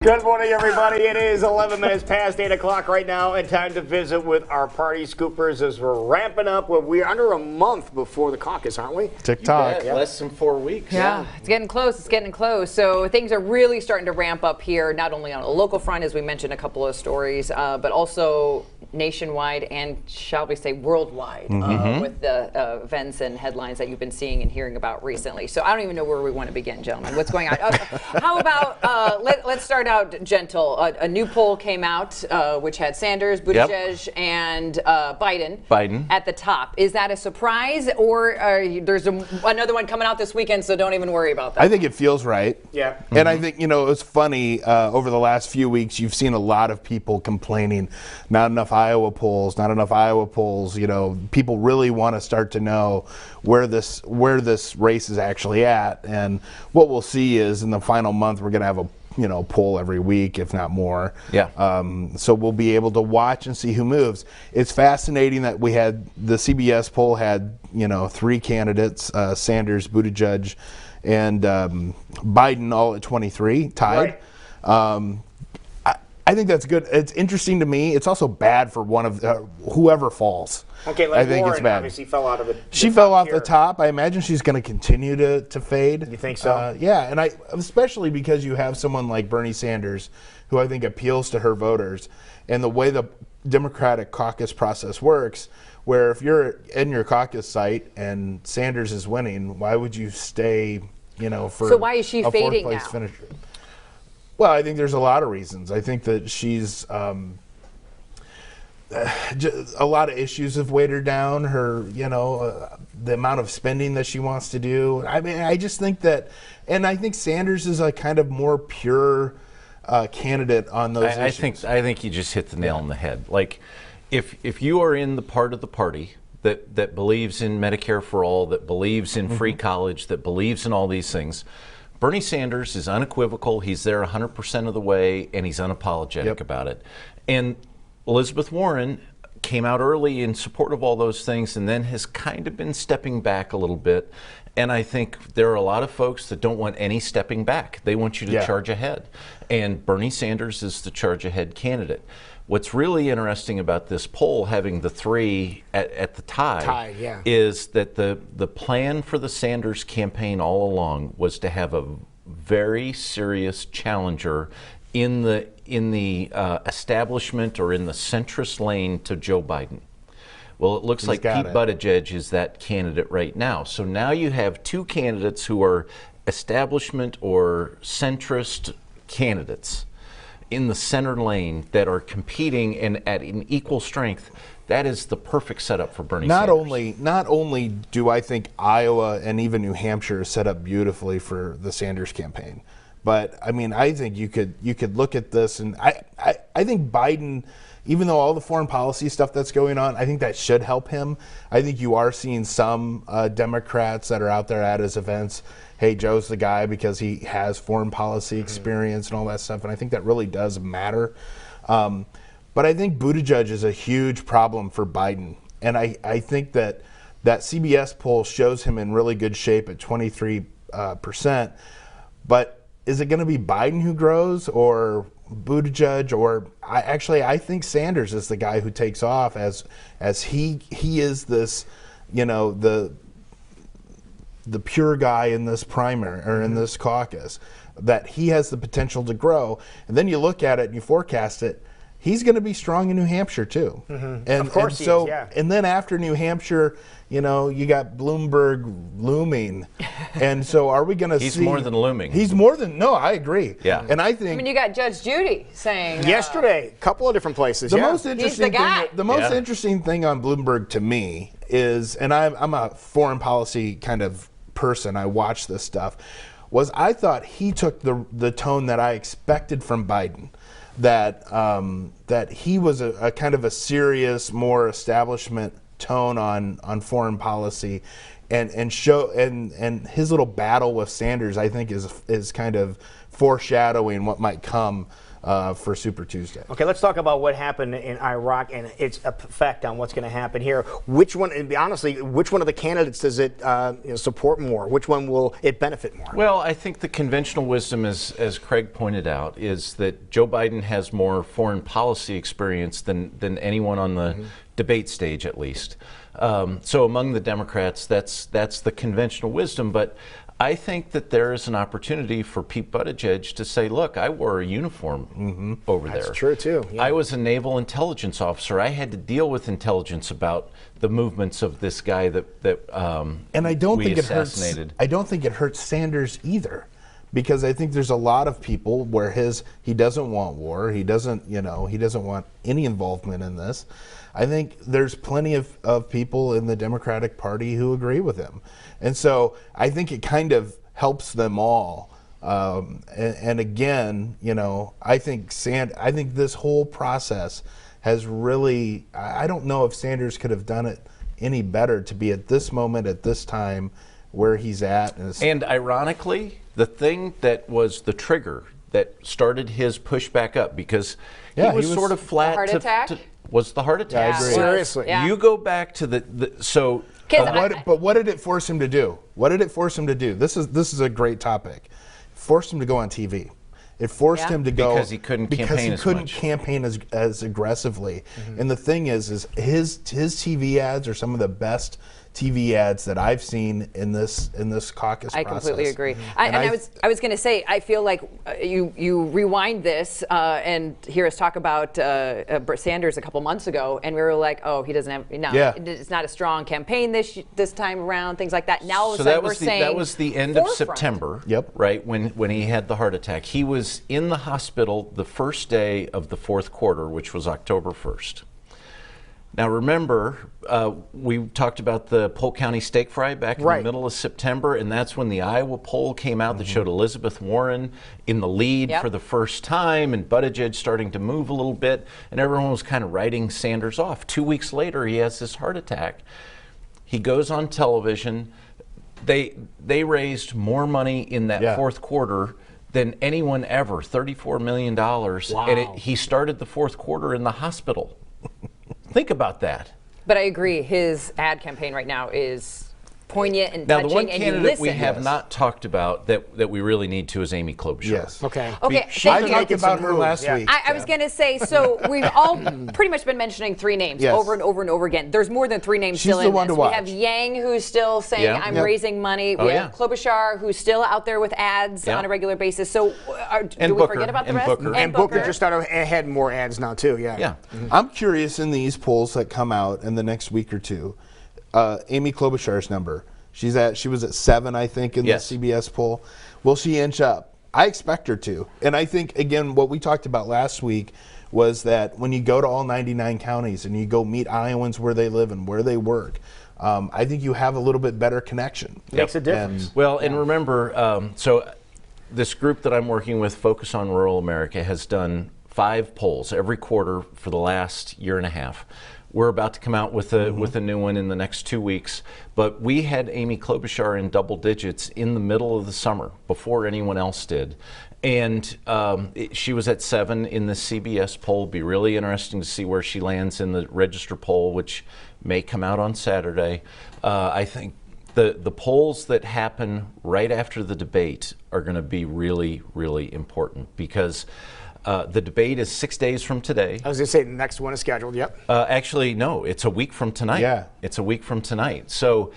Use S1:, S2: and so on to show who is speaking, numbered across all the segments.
S1: Good morning, everybody. It is 11 minutes past 8 o'clock right now, and time to visit with our party scoopers as we're ramping up. We're under a month before the caucus, aren't we?
S2: TikTok.
S3: Yeah. Less than 4 weeks.
S4: Yeah, it's getting close. It's getting close. So things are really starting to ramp up here, not only on a local front, as we mentioned a couple of stories, but also nationwide and, shall we say, worldwide with the events and headlines that you've been seeing and hearing about recently. So I don't even know where we want to begin, gentlemen. What's going on? How about let's start out gentle. A new poll came out which had Sanders, Buttigieg, and Biden at the top. Is that a surprise, or there's another one coming out this weekend, so don't even worry about that?
S2: I think it feels right.
S1: Yeah.
S2: And I think, it's funny, over the last few weeks, you've seen a lot of people complaining, not enough Iowa polls. People really want to start to know where this race is actually at. And what we'll see is in the final month, we're going to have a poll every week, if not more.
S3: Yeah.
S2: So we'll be able to watch and see who moves. It's fascinating that we had the CBS poll had, 3 candidates, Sanders, Buttigieg, and Biden all at 23, tied.
S1: Right.
S2: I think that's good. It's interesting to me. It's also bad for one of whoever falls.
S1: Okay,
S2: I think
S1: Warren
S2: it's bad.
S1: obviously fell out of it.
S2: She fell off the top. I imagine she's going to continue to fade.
S1: You think so?
S2: Yeah, and especially because you have someone like Bernie Sanders, who I think appeals to her voters, and the way the Democratic caucus process works, where if you're in your caucus site and Sanders is winning, why would you stay? For
S4: so why is she
S2: a
S4: fading
S2: fourth-place
S4: now?
S2: finisher? Well, I think there's a lot of reasons. I think that she's a lot of issues have weighed her down. Her, the amount of spending that she wants to do. I mean, I just think that, and I think Sanders is a kind of more pure candidate on those issues.
S3: I think you just hit the nail on the head. Like, if you are in the part of the party that believes in Medicare for all, that believes in free college, that believes in all these things, Bernie Sanders is unequivocal. He's there 100% of the way, and he's unapologetic about it. And Elizabeth Warren came out early in support of all those things and then has kind of been stepping back a little bit. And I think there are a lot of folks that don't want any stepping back. They want you to charge ahead. And Bernie Sanders is the charge ahead candidate. What's really interesting about this poll, having the 3 at the tie, is that the plan for the Sanders campaign all along was to have a very serious challenger in the establishment or in the centrist lane to Joe Biden. Well, it looks like Pete Buttigieg is that candidate right now. So now you have 2 candidates who are establishment or centrist candidates in the center lane that are competing and at an equal strength. That is the perfect setup for Bernie Sanders.
S2: Not only do I think Iowa and even New Hampshire is set up beautifully for the Sanders campaign, but I mean, I think you could look at this, and I think Biden, even though all the foreign policy stuff that's going on, I think that should help him. I think you are seeing some Democrats that are out there at his events. Hey, Joe's the guy because he has foreign policy experience and all that stuff, and I think that really does matter. But I think Buttigieg is a huge problem for Biden, and I think that CBS poll shows him in really good shape at 23%. But is it going to be Biden who grows or Buttigieg? Or I think Sanders is the guy who takes off as he is this, the pure guy in this primary or in this caucus, that he has the potential to grow. And then you look at it and you forecast it, he's going to be strong in New Hampshire too. And
S1: of course
S2: and so,
S1: he is, yeah.
S2: And then after New Hampshire, you got Bloomberg looming. And so are we going to see?
S3: He's more than looming.
S2: He's more than, no, I agree.
S3: Yeah.
S2: And I think.
S4: I mean, you got Judge Judy saying.
S1: Yesterday, a couple of different places,
S2: The most interesting
S4: guy.
S2: thing, the most interesting thing on Bloomberg to me is, and I'm a foreign policy kind of person, I watch this stuff, was I thought he took the tone that I expected from Biden, that he was a kind of a serious, more establishment tone on foreign policy, and his little battle with Sanders, I think, is kind of foreshadowing what might come for Super Tuesday.
S1: Okay, let's talk about what happened in Iraq and its effect on what's going to happen here. Which one, and honestly, which one of the candidates does it support more? Which one will it benefit more?
S3: Well, I think the conventional wisdom, as Craig pointed out, is that Joe Biden has more foreign policy experience than anyone on the debate stage, at least. So among the Democrats, that's the conventional wisdom. But I think that there is an opportunity for Pete Buttigieg to say, look, I wore a uniform over there.
S1: That's true, too. Yeah.
S3: I was a naval intelligence officer. I had to deal with intelligence about the movements of this guy that
S2: And I don't
S3: we
S2: think
S3: assassinated.
S2: I don't think it hurts Sanders either, because I think there's a lot of people where he doesn't want war. He doesn't want any involvement in this. I think there's plenty of people in the Democratic Party who agree with him. And so I think it kind of helps them all. And again, I think this whole process has really, I don't know if Sanders could have done it any better to be at this moment, at this time, where he's at.
S3: And ironically, the thing that was the trigger that started his push back up, because he was sort of flat.
S4: Heart attack?
S3: Was the heart attack.
S2: I agree.
S1: Seriously.
S4: Yeah.
S3: You go back to so.
S2: But what did it force him to do? What did it force him to do? This is a great topic. Forced him to go on TV. It forced him to go
S3: because he couldn't
S2: campaign as aggressively. And the thing is his TV ads are some of the best TV ads that I've seen in this caucus process.
S4: I completely agree. I was going to say, I feel like you rewind this and hear us talk about Sanders a couple months ago, and we were like, oh, he doesn't have it's not a strong campaign this time around, things like that. Now all of a sudden we're saying
S3: that was the end of September.
S2: Yep.
S3: Right when he had the heart attack, he was in the hospital the first day of the fourth quarter, which was October 1st. Now remember, we talked about the Polk County steak fry back in the middle of September, and that's when the Iowa poll came out that showed Elizabeth Warren in the lead for the first time, and Buttigieg starting to move a little bit, and everyone was kind of writing Sanders off. 2 weeks later, he has this heart attack. He goes on television. They raised more money in that fourth quarter than anyone ever, $34 million, and he started the fourth quarter in the hospital. Think about that.
S4: But I agree, his ad campaign right now is poignant and
S3: now,
S4: touching.
S3: the one
S4: and
S3: candidate we have not talked about that we really need to is Amy Klobuchar.
S2: Yes.
S1: Okay.
S2: I talked about her last week.
S4: I was going to say, so we've all pretty much been mentioning three names over and over and over again. There's more than three names
S2: She's
S4: still
S2: the
S4: in
S2: one
S4: this.
S2: to watch.
S4: We have Yang, who's still saying, I'm raising money. We have Klobuchar, who's still out there with ads on a regular basis. So do we forget about the rest?
S1: And Booker just started had more ads now, too. Yeah.
S2: I'm curious in these polls that come out in the next week or two, Amy Klobuchar's number. She was at 7, I think, in the CBS poll. Will she inch up? I expect her to. And I think, again, what we talked about last week was that when you go to all 99 counties and you go meet Iowans where they live and where they work, I think you have a little bit better connection.
S1: Makes a difference.
S3: And remember, so this group that I'm working with, Focus on Rural America, has done 5 polls every quarter for the last year and a half. We're about to come out with a new one in the next 2 weeks. But we had Amy Klobuchar in double digits in the middle of the summer before anyone else did. And she was at 7 in the CBS poll. It'll be really interesting to see where she lands in the Register poll, which may come out on Saturday. I think the polls that happen right after the debate are going to be really, really important because the debate is 6 days from today.
S1: I was going to say the next one is scheduled,
S3: Actually, no, it's a week from tonight.
S2: Yeah.
S3: It's a week from tonight. So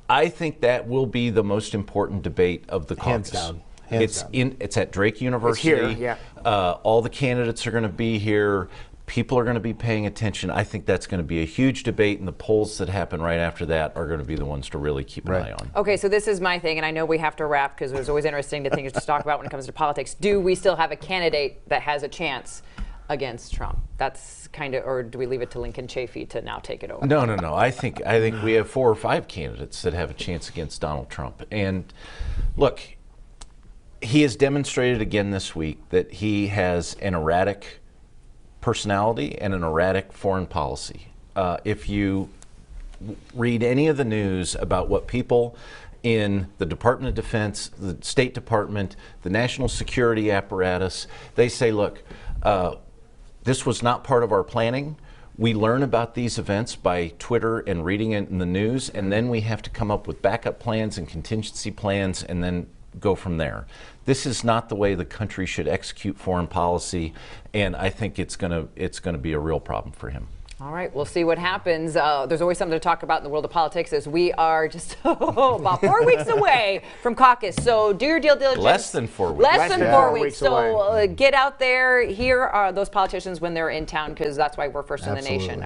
S3: I think that will be the most important debate of the caucus.
S2: Hands down.
S3: It's at Drake University.
S1: It's here,
S3: all the candidates are going to be here. People are going to be paying attention. I think that's going to be a huge debate, and the polls that happen right after that are going to be the ones to really keep an eye on.
S4: Okay, so this is my thing, and I know we have to wrap because there's always interesting things to talk about when it comes to politics. Do we still have a candidate that has a chance against Trump? That's kind of, or do we leave it to Lincoln Chafee to now take it over?
S3: No. I think we have 4 or 5 candidates that have a chance against Donald Trump. And look, he has demonstrated again this week that he has an erratic personality and an erratic foreign policy. If you read any of the news about what people in the Department of Defense, the State Department, the national security apparatus. They say, look, this was not part of our planning. We learn about these events by Twitter and reading it in the news, and then we have to come up with backup plans and contingency plans and then go from there. This is not the way the country should execute foreign policy, and I think it's going to be a real problem for him.
S4: All right, we'll see what happens. There's always something to talk about in the world of politics as we are just about 4 weeks away from caucus. So do your due diligence.
S3: Less than 4 weeks.
S4: Less than 4 weeks.
S1: away.
S4: So get out there. Here are those politicians when they're in town, because that's why we're first in the
S2: Absolutely.
S4: nation.